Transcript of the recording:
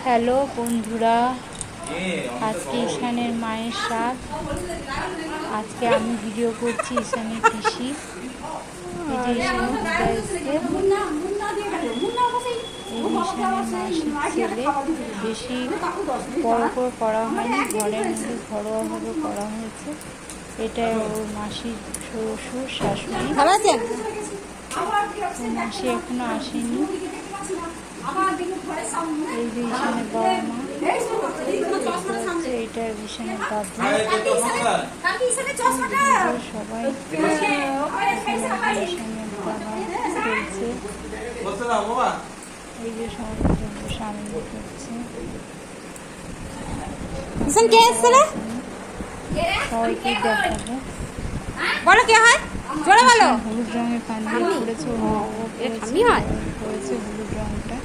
Hello বন্ধুরা, আজকে ঈশানের মায়ের সাথ। আজকে আমি ভিডিও করছি ঈশানের পিসি। এই যে ঈশানের দিদা এসছে, এই ঈশানের মাসির ছেলে। বেশি বড় করে করা হয়নি, ঘরের মধ্যে ঘরোয়াভাবে করা হয়েছে। এটা ওর মাসির শ্বশুর শাশুড়ি। ভালো আছেন? মাসি এখনো আসেনি। এই যে ঈশানের বাবা মা, এইটা ঈশানের দাদু, সবাই ঈশানের বাবা চলছে। এই যে সমস্ত সামনে করছে, কে এসছে রে? সবাইকে দেখাবো। বলো কে হয়, জোরে বলো। হলুদ রঙের পাঞ্জাবি পরেছে, হলুদ রঙটা।